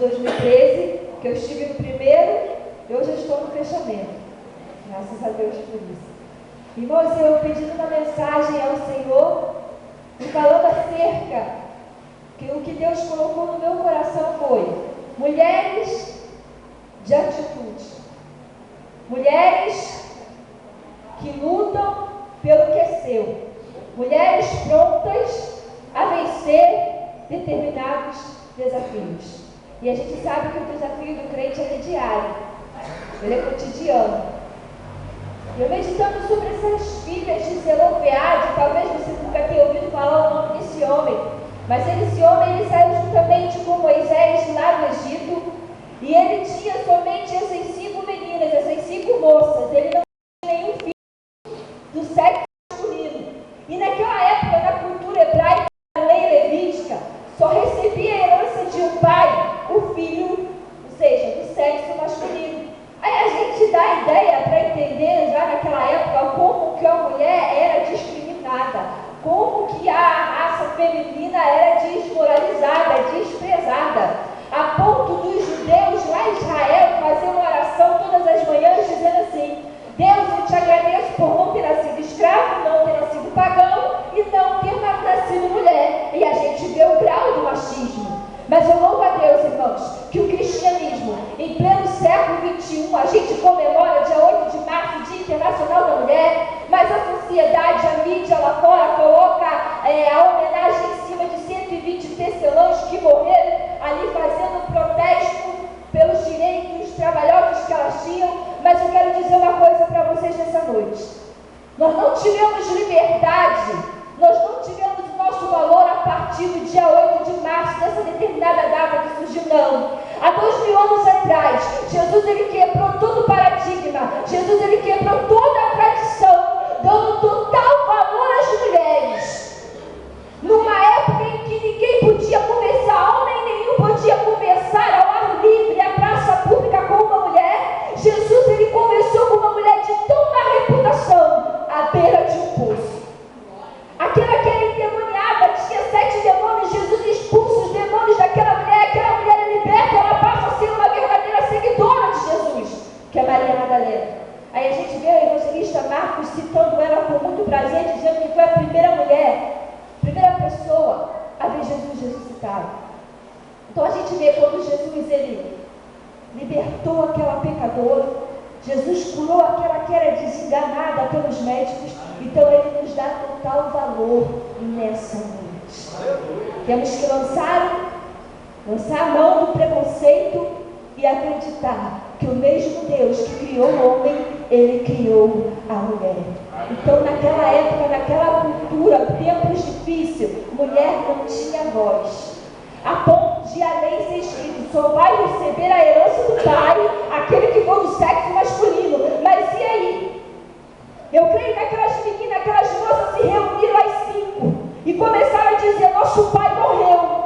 2013, que eu estive no primeiro e hoje eu estou no fechamento. Graças a Deus por isso. Irmãos, eu pedindo uma mensagem ao Senhor e falando acerca que o que Deus colocou no meu coração foi mulheres de atitude, mulheres que lutam pelo que é seu, mulheres prontas a vencer determinados desafios. E a gente sabe que o desafio do crente é diário, ele é cotidiano. Eu meditando sobre essas filhas de Zelofeade, talvez você nunca tenha ouvido falar o nome desse homem, mas esse homem ele saiu juntamente com Moisés lá do Egito, e ele tinha somente essas 5 meninas, essas 5 moças, ele não tinha nenhum filho do sexo masculino. E naquela época, na cultura hebraica, na lei levítica, só recebia a herança de um pai o filho, ou seja, do sexo masculino. Aí a gente dá a ideia para entender já naquela época como que a mulher era discriminada, como que a raça feminina era desmoralizada, desprezada, a ponto dos judeus lá em Israel fazer uma oração todas as manhãs dizendo assim: Deus, eu te agradeço por não ter nascido escravo, não ter nascido pagão e não ter nascido mulher. E a gente vê o grau do machismo. Mas eu louvo a Deus, irmãos, que o cristianismo, em pleno século XXI, a gente comemora dia 8 de março, Dia Internacional da Mulher, mas a sociedade, a mídia lá fora, coloca a homenagem em cima de 120 tecelãs que morreram ali fazendo protesto pelos direitos trabalhosos que elas tinham. Mas eu quero dizer uma coisa para vocês nessa noite: nós não tivemos liberdade, nós não tivemos o nosso valor a partir do dia 8 de março, dessa determinada data que surgiu, não. Há 2000 anos atrás, Jesus ele quebrou todo o paradigma, Jesus ele quebrou toda a tradição, dando total valor às mulheres. Numa época em que ninguém podia conversar, homem nenhum podia conversar ao ar livre, à praça pública com uma mulher, Jesus ele conversou com uma mulher de tão má reputação, à beira de um poço. Aquela que era endemoniada, tinha 7 demônios, Jesus expulsa os demônios daquela mulher é liberta, ela passa a ser uma verdadeira seguidora de Jesus, que é Maria Madalena. Aí a gente vê o evangelista Marcos citando ela com muito prazer, dizendo que foi a primeira mulher, primeira pessoa a ver Jesus ressuscitado. Então a gente vê quando Jesus ele libertou aquela pecadora, Jesus curou aquela que era desenganada pelos médicos, então ele nos dá total valor nessa noite. Temos que lançar a mão do preconceito e acreditar que o mesmo Deus que criou o homem, ele criou a mulher. Então naquela época, naquela cultura, tempos difíceis, mulher não tinha voz. A ponto de a lei ser escrito: só vai receber a herança do pai aquele que for do sexo masculino. Mas e aí? Eu creio que aquelas meninas, aquelas moças se reuniram às 5 e começaram a dizer: nosso pai morreu.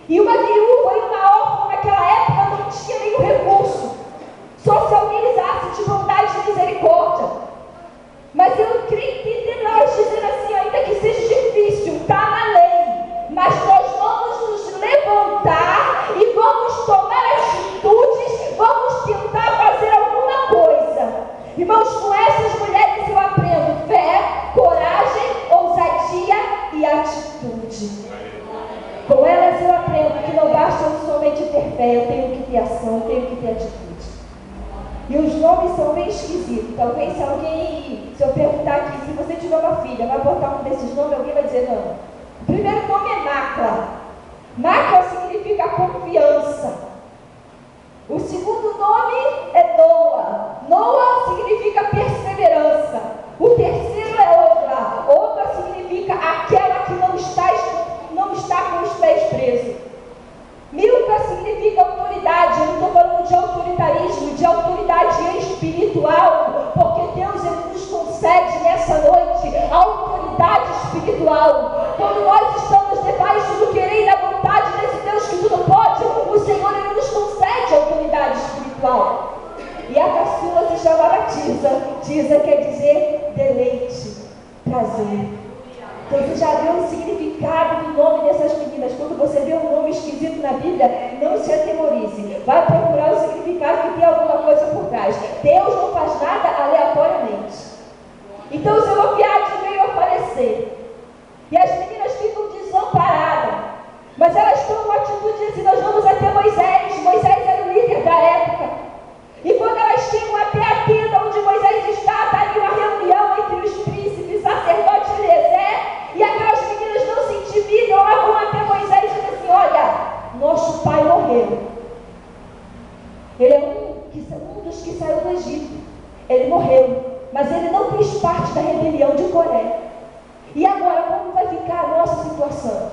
E uma viúva e uma órfã naquela época não tinha nenhum recurso, só se organizasse de bondade e misericórdia. Mas eu creio entender nós dizendo assim: ainda que seja difícil, está na lei, mas nós vamos nos levantar e vamos tomar atitudes, vamos tentar fazer alguma coisa. Irmãos, com essas mulheres eu aprendo fé, coragem, ousadia e atitude. Com elas eu aprendo que não basta somente ter fé, eu tenho que ter ação, eu tenho que ter atitude. E os nomes são bem esquisitos. Talvez se eu perguntar aqui, se você tiver uma filha, vai botar um desses nomes, alguém vai dizer não. O primeiro nome é Macla. Macla significa confiança. O segundo nome é Noa. Noa significa perseverança. O terceiro é Ogla. Ogla significa aquela que não está com os pés presos. Milca significa autoridade. Eu não estou falando de autoritarismo, de autoridade espiritual, porque Deus ele nos concede nessa noite a autoridade espiritual. Quando nós estamos debaixo do querer e da vontade desse Deus que tudo pode, o Senhor ele nos concede a autoridade espiritual. E a caçula se chama Tisa. Tisa quer dizer deleite, prazer. Então você já vê o significado do nome dessas meninas. Quando você vê um nome esquisito na Bíblia, não se atemorize. vai procurar o significado que tem alguma coisa por trás. Deus não faz nada aleatoriamente. Então os Zelofiades veio a falecer. E as meninas ficam desamparadas. Mas elas tomam uma atitude assim: nós vamos até Moisés. Moisés era o líder da época. E quando elas chegam até a tenda onde Moisés está ali uma reunião entre os príncipes, sacerdotes de Eliezer, e aquelas meninas não se intimidam, elas vão até Moisés e dizem assim: olha, nosso pai morreu. Ele é um dos que saiu do Egito. Ele morreu, mas ele não fez parte da rebelião de Coré. E agora, como vai ficar a nossa situação?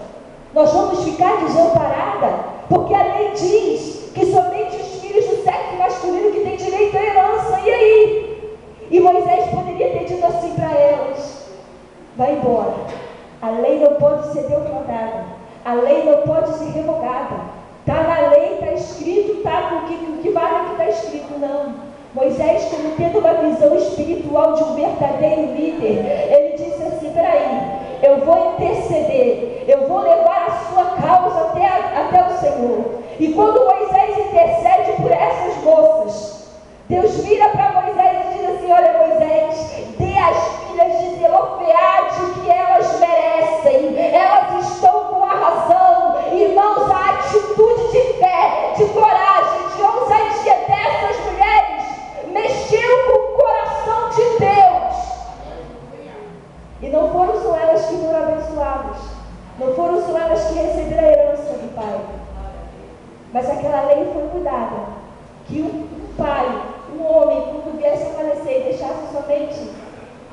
Nós vamos ficar desamparada? Porque a lei diz que somente os filhos do sexo masculino que têm direito à herança. E aí? E Moisés poderia ter dito assim para elas: vai embora. A lei não pode ser defraudada. A lei não pode ser revogada. Está na lei, está escrito, está o que vale é que está escrito. Não. Moisés, como tendo uma visão espiritual de um verdadeiro líder, ele disse assim: peraí, eu vou interceder, eu vou levar a sua causa até o Senhor. E quando Moisés intercede por essas moças, Deus vira para Moisés e diz assim: olha, Moisés, dê às filhas de Zelofeade o que elas merecem, elas estão com a razão. Irmãos, a atitude de fé, de coragem, de ousadia dessas mulheres mexeu com o coração de Deus. E não foram só elas que foram abençoadas, não foram só elas que receberam a herança do Pai, mas aquela lei foi mudada, que um pai, um homem, quando viesse a falecer e deixasse somente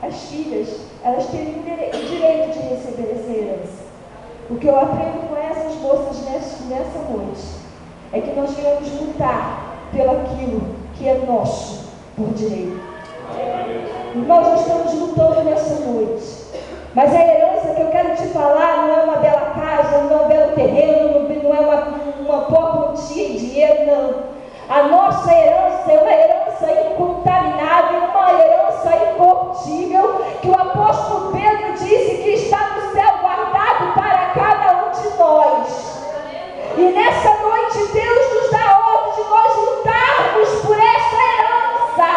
as filhas, elas teriam o direito de receber essa herança. O que eu aprendo com essas moças nessa noite é que nós viemos lutar pelo aquilo que é nosso por direito. Nós estamos lutando nessa noite, mas a herança que eu quero te falar não é uma bela casa, não é um belo terreno, não é uma boa quantia em dinheiro, não. A nossa herança é uma herança incontaminável, uma herança incorruptível, que o apóstolo Pedro disse que está no céu guardado para cada um de nós. E nessa noite Deus nos dá a ordem de nós lutarmos por essa herança,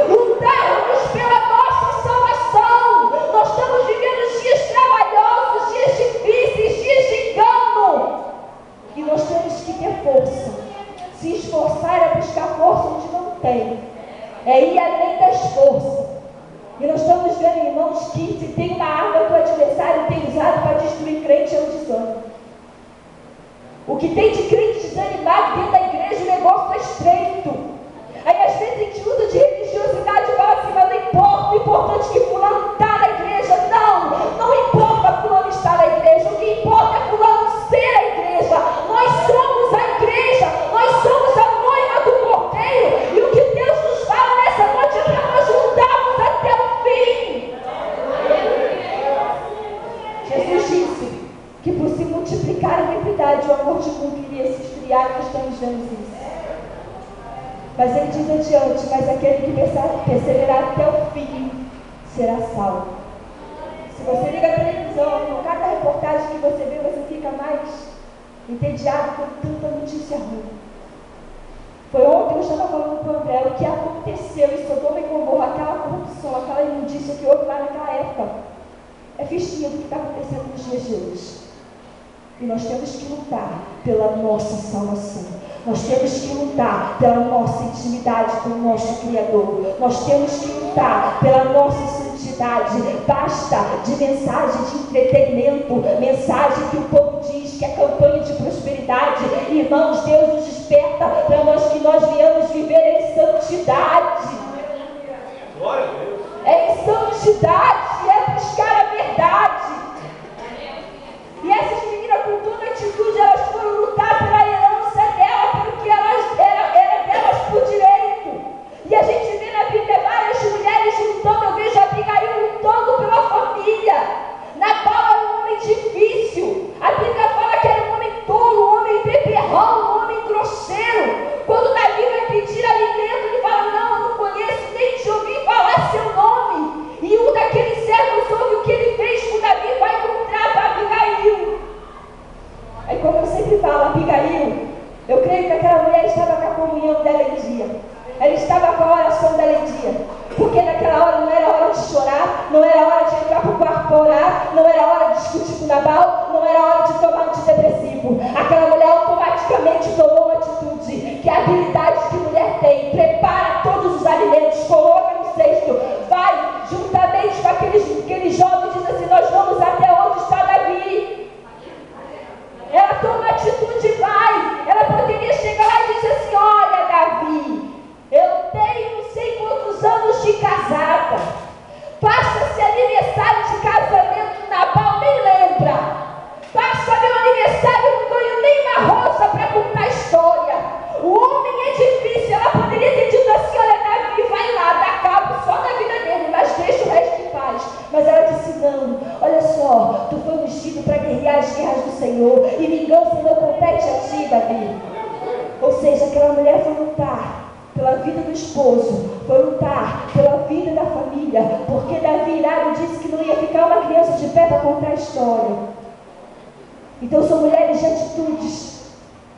lutarmos pela nossa salvação. Nós estamos vivendo dias trabalhosos, dias difíceis, dias de engano, e nós temos que ter força. Se esforçar é buscar força onde não tem, é ir além das forças. E nós estamos vendo, irmãos, que se tem uma arma que o adversário tem usado para destruir crente é o desânimo. O que tem de crente desanimado dentro da igreja, o negócio é estreito. Aí às vezes a gente usa de religiosidade e fala assim: mas não importa, o importante é que fulano está na igreja. Não importa fulano estar na igreja, o que importa é fulano ser a igreja. Nós somos a igreja, nós somos a noiva do Cordeiro, e o que Deus nos fala nessa noite é para nós lutarmos até o fim. Jesus disse que por se multiplicar a iniquidade, o amor de mundo iria se esfriar. Nós estamos vendo isso. Mas ele diz adiante: mas aquele que perseverar até o fim será salvo. Se você liga a televisão, com cada reportagem que você vê, você fica mais entediado com tanta notícia ruim. Foi ontem que eu estava falando com o André o que aconteceu em Sodoma e Gomorra, aquela corrupção, aquela imundícia que houve lá naquela época. É fichinha do que está acontecendo nos dias de hoje. E nós temos que lutar pela nossa salvação. Nós temos que lutar pela nossa intimidade com o nosso Criador. Nós temos que lutar pela nossa santidade. Basta de mensagem de entretenimento, mensagem que o povo diz que é campanha de prosperidade. Irmãos, Deus nos desperta para nós que nós viemos viver em santidade. Glória a Deus. É em santidade, é buscar a verdade. E essas meninas, com toda atitude, elas foram lutar pela herança dela, pelo que era delas por direito. E a gente vê na Bíblia várias mulheres lutando. Eu vejo a Abigail lutando pela família. Nabal era um homem difícil. A Bíblia fala que era um homem tolo, um homem beberrão, um homem grosseiro. Quando Davi vai pedir alimento, ele fala: não, eu não conheço, nem te ouvi falar seu nome. E um daqueles Eu creio que aquela mulher estava com a comunhão dela em dia. Ela estava com a oração dela em dia. Porque naquela hora não era hora de chorar, não era hora de entrar para o quarto para orar, não era hora de discutir com Nabal, não era hora de tomar antidepressivo. Aquela mulher automaticamente tomou uma atitude, que é a habilidade que mulher tem. Prepara todos os alimentos, coloca no cesto, vai juntamente com aqueles jovens, diz assim: nós vamos até onde está Davi. Ela toma atitude e vai. Ela poderia chegar lá e dizer assim: olha, Davi, eu tenho não sei quantos anos de casada, passa-se aniversário de casamento, Nabal nem lembra, passa meu aniversário, eu não ganho nem uma rosa para contar a história, o homem é difícil. Ela poderia ter dito assim: olha, Davi, vai lá, dá cabo só na vida dele, mas deixa o resto em paz. Mas ela disse: não, olha só, tu foi ungido para guerrear as guerras do Senhor, e vingança não compete a ti, Davi. Ou seja, aquela mulher foi lutar pela vida do esposo, foi lutar pela vida da família, porque Davi irado disse que não ia ficar uma criança de pé para contar a história. Então são mulheres de atitudes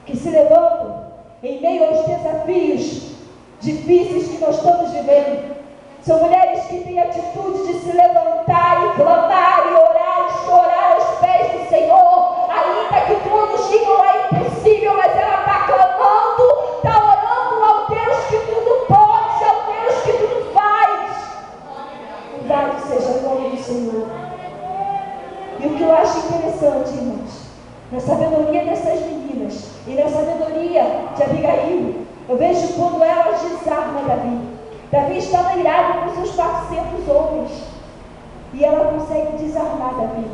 que se levantam em meio aos desafios difíceis que nós estamos vivendo. São mulheres que têm atitude de se levantar e clamar e orar e chorar aos pés do Senhor, ainda que todos digam é impossível, mas ela está clamando, está orando ao Deus que tudo pode, ao Deus que tudo faz. Louvado seja o nome do Senhor. E o que eu acho interessante, irmãos, na sabedoria dessas meninas e na sabedoria de Abigail, eu vejo quando elas desarmam Davi. Davi estava irado com seus 400 homens e ela consegue desarmar Davi.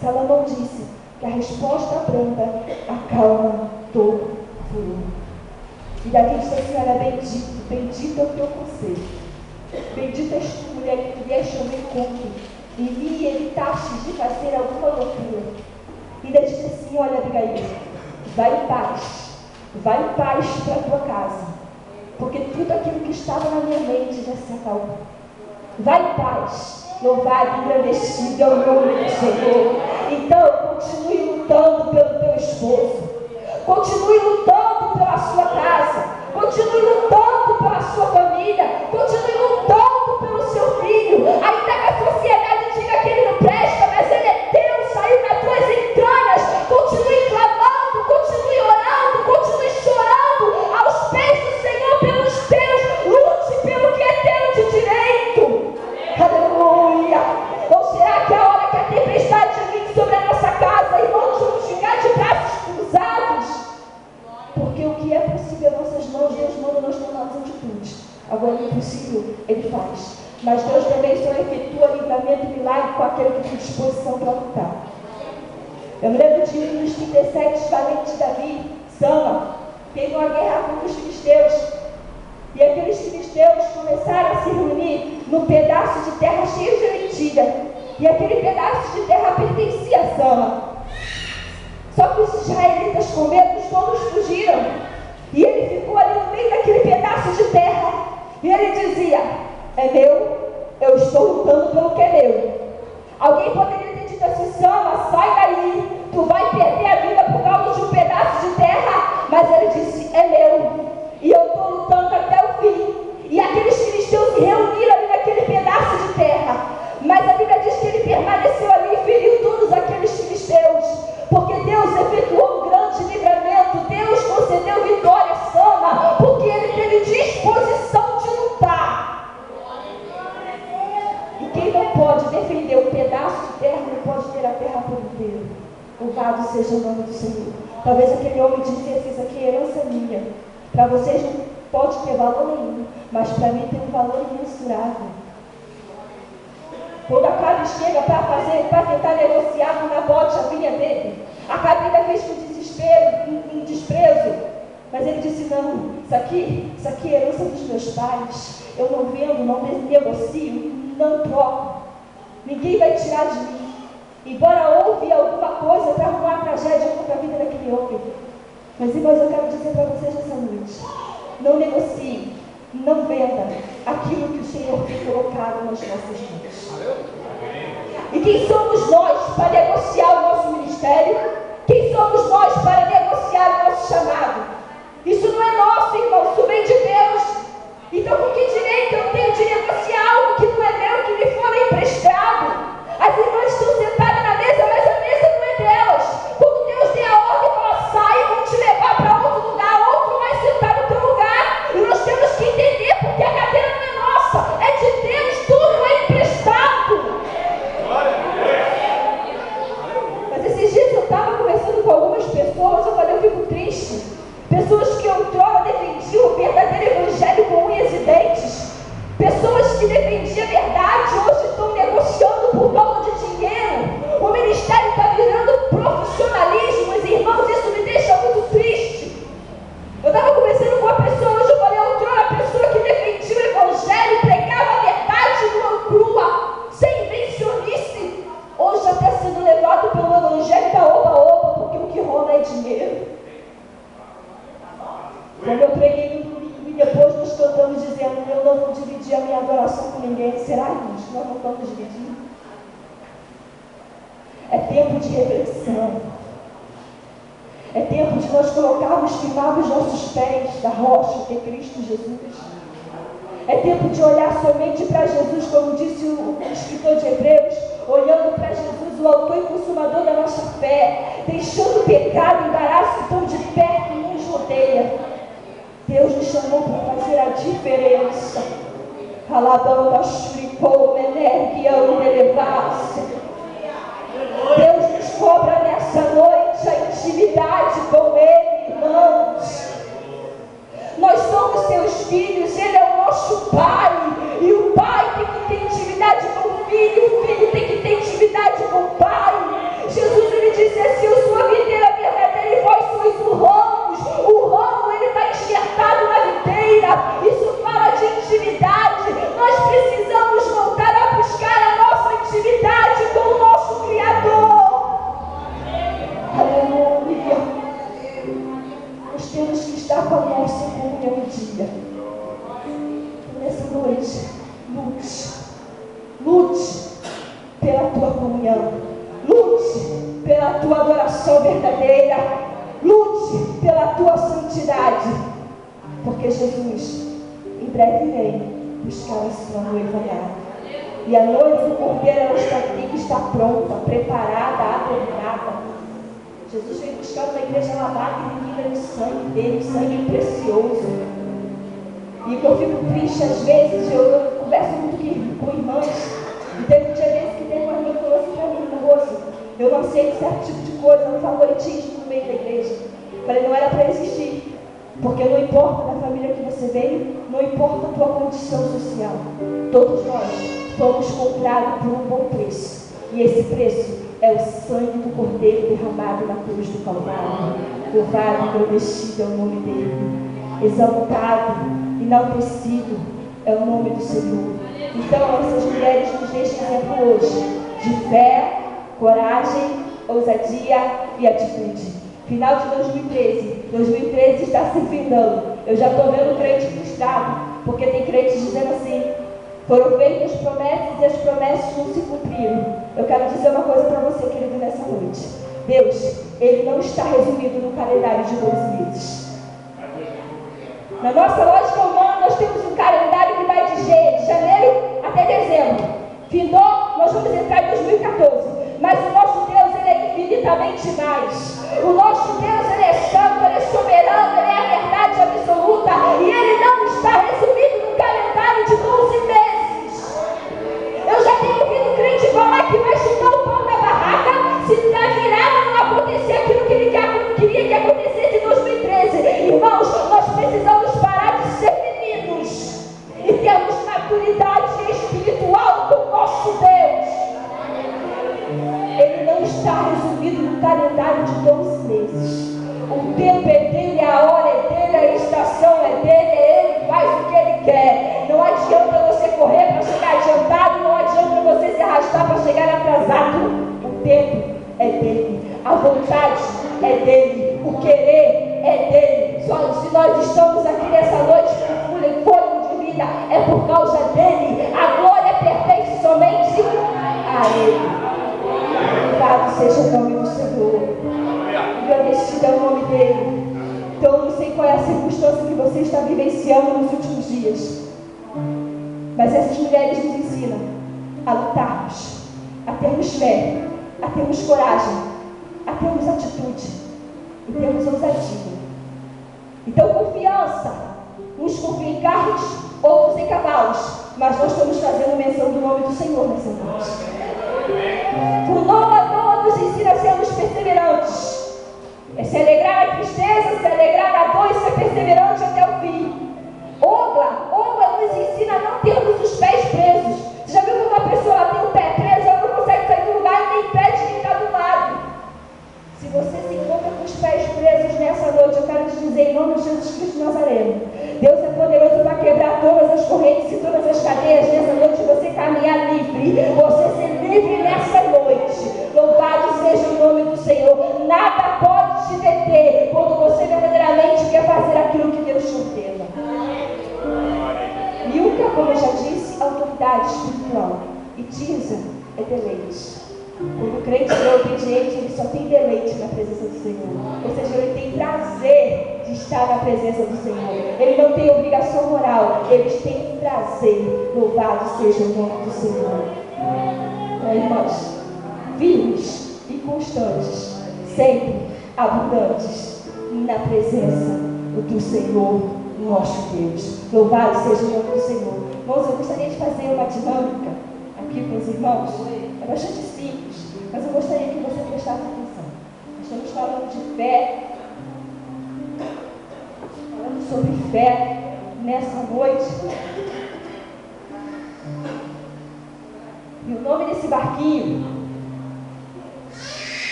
Salomão disse que a resposta branda acalma todo furor. E Davi disse assim: olha, bendito, bendito é o teu conselho, bendita és tu, mulher, que tu vieste ao meu encontro e me evitaste de fazer alguma loucura. E ainda disse assim: olha, Abigail, vai em paz para a tua casa, porque tudo aquilo que estava na minha mente já se acalmou. Vai em paz, louvado e engrandecido é o nome do Senhor. Então, continue lutando pelo teu esposo, continue lutando pela sua casa, continue lutando pela sua família, continue lutando pelo seu filho, ainda que a sociedade diga que ele não presta, mas ele é teu, saiu das tuas entranhas. Continue clamando, continue orando, continue chorando aos pés do Senhor pelos teus, lute pelo que é teu de direito. Aleluia. Ou será que a hora que a tempestade vir sobre a nossa casa, irmãos, vamos ficar de braços cruzados? Porque o que é possível em nossas mãos, Deus manda nós tomarmos atitudes. Agora o impossível Ele faz, mas Deus também só efetua livramento e milagre com aquele que tem disposição para lutar. Eu me lembro de nos 37 valentes Davi, Sama, teve uma guerra contra os filisteus, e aqueles filisteus começaram a se reunir num pedaço de terra cheio de lentilha, e aquele pedaço de terra pertencia a Sama. Só que os israelitas, com medo, todos fugiram, e ele ficou ali no meio daquele pedaço de terra, e ele dizia: é meu, eu estou lutando pelo que é meu. Alguém poderia ter dito assim: Sama, sai daí, tu vai perder a vida por causa de um pedaço de terra. Mas ele disse: é meu, e eu estou lutando até o fim. E aqueles filisteus se reuniram ali naquele pedaço de terra, mas a Bíblia diz que ele permaneceu ali e feriu todos aqueles filisteus, porque Deus efetuou um grande livramento. Deus concedeu vitória a Sama, porque ele teve disposição de lutar. E quem não pode defender um pedaço de terra, não pode ter a terra por inteiro. Louvado seja o nome do Senhor. Talvez aquele homem dissesse: isso aqui é herança minha. Para vocês não pode ter valor nenhum, mas para mim tem um valor imensurável. Quando Acabe chega para tentar negociar com Nabote a vinha dele, Acabe ainda fez com desespero, em desprezo, mas ele disse: não, isso aqui é herança dos meus pais, eu não vendo, não negocio, não troco, ninguém vai tirar de mim. Embora houve alguma coisa para arrumar a tragédia contra a vida daquele homem, mas irmãos, eu quero dizer para vocês nessa noite: não negocie, não venda aquilo que o Senhor tem colocado nas nossas mãos. E quem somos nós para negociar o nosso ministério? Quem somos nós para negociar o nosso chamado? muito triste. Pessoas que outrora defendiam o verdadeiro evangelho com unhas e dentes. Pessoas que defendiam a verdade hoje estão negociando por causa de dinheiro. O ministério está virando profissionalismo. Irmãos, isso me deixa muito triste. Eu estava conversando com uma pessoa hoje, eu falei, outrora a pessoa que defendia o evangelho, pregava a verdade nua crua, sem invencionice, hoje até sendo levado pelo evangelho da oba-oba, porque o que rola é dinheiro. Quando eu preguei no domingo e depois nós cantamos dizendo, eu não vou dividir a minha adoração com ninguém, será justo? Nós não estamos dividindo. É tempo de reflexão. É tempo de nós colocarmos, firmar os nossos pés da rocha, que é Cristo Jesus. É tempo de olhar somente para Jesus, como disse o escritor de Hebreus, olhando para Jesus, o autor e consumador da nossa fé, deixando o pecado e embaraço tão de perto e nos rodeia. Deus nos chamou para fazer a diferença. Deus nos cobra nessa noite a intimidade com Ele, irmãos. Nós somos seus filhos, Ele é o nosso Pai. E o Pai tem que ter intimidade com o Filho tem que ter intimidade com o Pai. Jesus, Ele disse assim, eu sou a videira verdadeira e vós sois o ramos. O ramo, ele está enxertado na videira. Isso fala de intimidade. Nós precisamos voltar a buscar a nossa intimidade com o nosso Criador. Aleluia. Nós temos que estar com a nossa comunhão em dia. Nessa noite, lute pela tua comunhão. Lute pela tua adoração verdadeira. Lute pela tua santidade. Porque Jesus, em breve vem buscar a sua noiva amada. E a noiva do Cordeiro, ela tem que estar pronta, preparada, adornada. Jesus veio buscar uma igreja lavada e remida de sangue dele, sangue precioso. E que eu fico triste às vezes, eu converso muito com irmãs, e teve um dia desses que teve uma irmã que falou assim para mim, moço, eu não aceito certo tipo de coisa, no favoritismo no meio da igreja. Eu falei, não era para existir, porque não importa da família que você veio, não importa a tua condição social. Todos nós fomos comprados por um bom preço, e esse preço é o sangue do Cordeiro derramado na cruz do Calvário. Louvado e agradecido é o nome dele. Exaltado, enaltecido é o nome do Senhor. Então essas mulheres nos deixam exemplo hoje de fé, coragem, ousadia e atitude. Final de 2013 está se findando. Eu já estou vendo crente frustrado, porque tem crentes dizendo assim, foram feitas promessas e as promessas não se cumpriram. Eu quero dizer uma coisa para você, querido, nessa noite. Deus, Ele não está resumido no calendário de 12 meses. Na nossa lógica humana, nós temos um calendário que vai de janeiro até dezembro. Findou, nós vamos entrar em 2014. Mas o nosso Deus, Ele é infinitamente mais. O nosso Deus, Ele é santo, Ele é soberano, Ele é a verdade absoluta. E Ele não está resumido no calendário de 12 meses. Eu já tenho ouvido crente falar que vai chutar o pau da barraca se na virada não acontecer aquilo que ele queria que acontecesse em 2013. Irmãos, nós precisamos parar de ser meninos e termos maturidade espiritual com o nosso Deus. Ele não está resumido no calendário de 12 meses. O tempo é dele, a hora é dele, a estação é dele, ele faz o que ele quer. Não adianta você correr para chegar adiantado, não adianta você se arrastar para chegar atrasado. O tempo é dele, a vontade é dele, o querer é dele. Só se nós estamos aqui nessa noite com fôlego de vida, é por causa dele. A glória pertence somente a ele. Louvado seja o nome do Senhor. Agradecido é o nome dele. Então eu não sei qual é a circunstância que você está vivenciando nos últimos dias, mas essas mulheres nos ensinam a lutarmos, a termos fé, a termos coragem, a termos atitude e termos ousadia. Então confiança, uns confiam em carros, outros em cavalos, mas nós estamos fazendo menção do nome do Senhor nessa noite. O Noa nos ensina a sermos perseverantes, é se alegrar na tristeza E tisa é deleite. Quando o crente é obediente, ele só tem deleite na presença do Senhor. Ou seja, ele tem prazer de estar na presença do Senhor. Ele não tem obrigação moral, eles têm prazer. Louvado seja o nome do Senhor. Então, irmãos, firmes e constantes, sempre abundantes na presença do Senhor, nosso Deus. Louvado seja o nome do Senhor. Irmãos, eu gostaria de fazer uma dinâmica aqui com os irmãos. É bastante simples, mas eu gostaria que você prestasse atenção. Nós estamos falando de fé, falando sobre fé nessa noite. E o nome desse barquinho,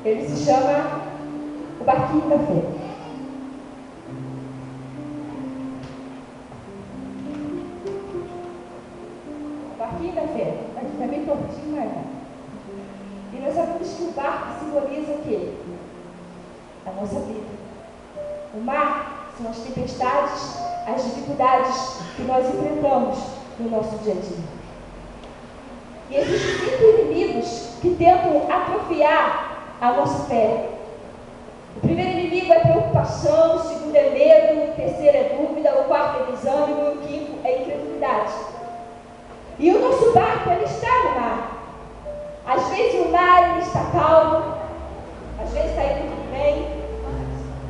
ele se chama o Barquinho da Fé. O Barquinho da Fé. Está bem tortinho, mas não. E nós sabemos que o barco simboliza o quê? A nossa vida. O mar são as tempestades, as dificuldades que nós enfrentamos no nosso dia a dia. E existem 5 inimigos que tentam atrofiar a nossa fé. O primeiro inimigo é preocupação, o segundo é medo, o terceiro é dúvida, o quarto é desânimo e o quinto é incredulidade. E o nosso barco, ele está no mar. Às vezes o mar ele está calmo, às vezes está indo tudo bem.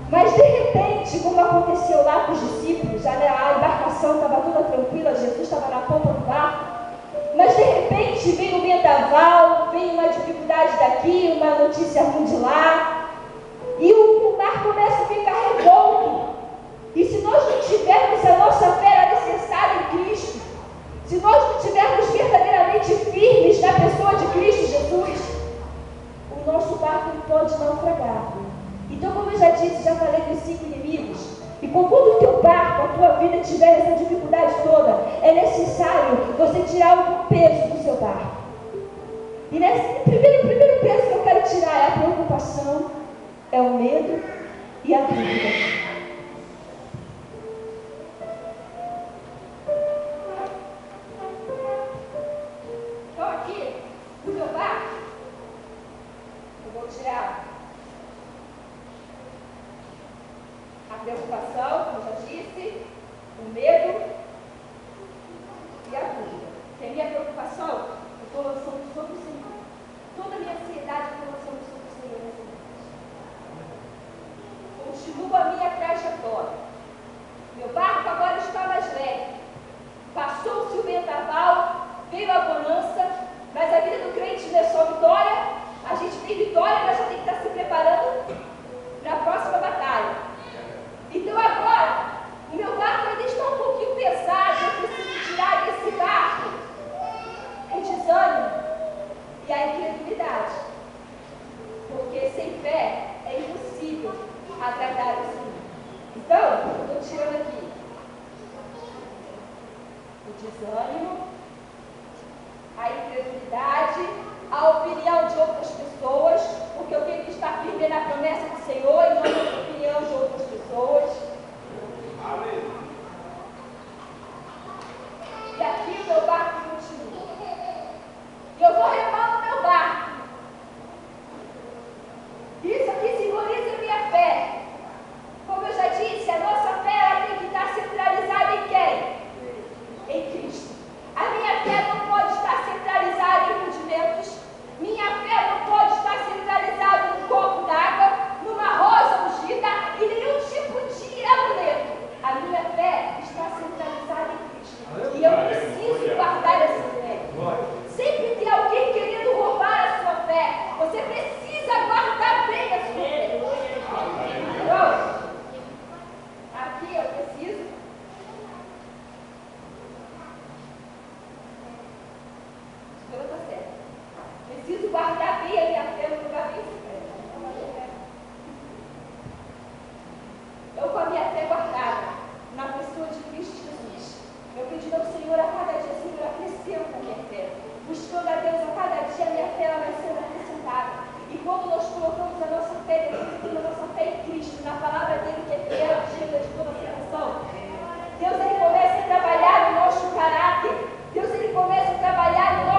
Mas de repente, como aconteceu lá com os discípulos, a embarcação estava toda tranquila, Jesus estava na ponta do barco. Mas de repente vem um vendaval, vem uma dificuldade daqui, uma notícia ruim de lá. E o mar começa a ficar revolto. E se nós não tivermos a nossa fé alicerçada em Cristo, se nós não estivermos verdadeiramente firmes na pessoa de Cristo Jesus, o nosso barco pode naufragar. Então, como eu já disse, já falei dos 5 inimigos. E quando o teu barco, a tua vida tiver essa dificuldade toda, é necessário você tirar algum peso do seu barco. E o primeiro peso que eu quero tirar é a preocupação, é o medo e a dúvida. Então aqui, no meu barco, eu vou tirar a preocupação, como eu já disse, o medo e a dúvida. Porque a minha preocupação, eu estou lançando sobre o Senhor. Toda a minha ansiedade eu estou lançando sobre o Senhor nessa noite. Continua a minha trajetória. Meu barco agora está mais leve. Passou-se o vendaval, veio a bonança, mas a vida do crente não é só vitória. A gente tem vitória, mas já tem que estar se preparando para a próxima batalha. Então agora, o meu barco ainda está um pouquinho pesado, eu preciso tirar desse barco o desânimo e a incredulidade. Porque sem fé é impossível agradar o Senhor. Então, eu estou tirando aqui o desânimo, a incredulidade, a opinião de outras pessoas, porque eu tenho que estar firme na promessa do Senhor e não na opinião de outras pessoas. Amém. E aqui o meu barco continua. E eu vou remando o meu barco. Isso aqui simboliza a minha fé. Como eu já disse, a nossa fé ela tem que estar centralizada em quem? Em Cristo. A minha fé não pode estar centralizada em rudimentos. Minha fé não pode estar centralizada num copo d'água, numa rosa ungida e nenhum tipo de amuleto. A minha fé está centralizada em Cristo. E eu preciso guardar essa fé. Sempre tem alguém querendo roubar a sua fé. Você precisa guardar bem a sua fé. Pronto. Aqui eu preciso. Não está certo. Preciso guardar bem a minha fé no lugar bem secreto. Eu com a minha fé guardada na pessoa de Cristo Jesus. Eu pedi ao Senhor a cada dia, Senhor, acrescenta a minha fé. Buscando a Deus a cada dia, a minha fé ela vai sendo acrescentada. E quando nós colocamos a nossa fé, depositamos a nossa fé em Cristo, na palavra dele que é fiel, digna de toda salvação, Deus ele começa a trabalhar no nosso caráter. Deus ele começa a trabalhar no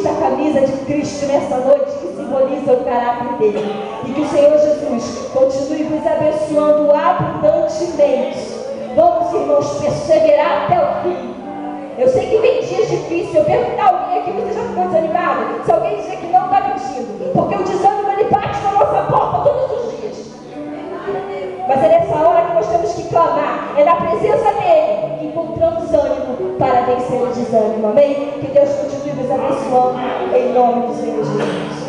vista a camisa de Cristo nessa noite, que simboliza o caráter dele. E que o Senhor Jesus continue vos abençoando abundantemente. Vamos, irmãos, perseverar até o fim. Eu sei que vem dias difíceis. Eu perguntar a alguém aqui, você já ficou desanimado? Se alguém dizer que não, está mentindo. Porque o desânimo, ele bate na nossa porta todos os dias. Mas é nessa hora que nós temos que clamar. É na presença dele que encontramos ânimo para vencer o desânimo. Amém? Que Deus continue nos abençoando em nome do Senhor Jesus.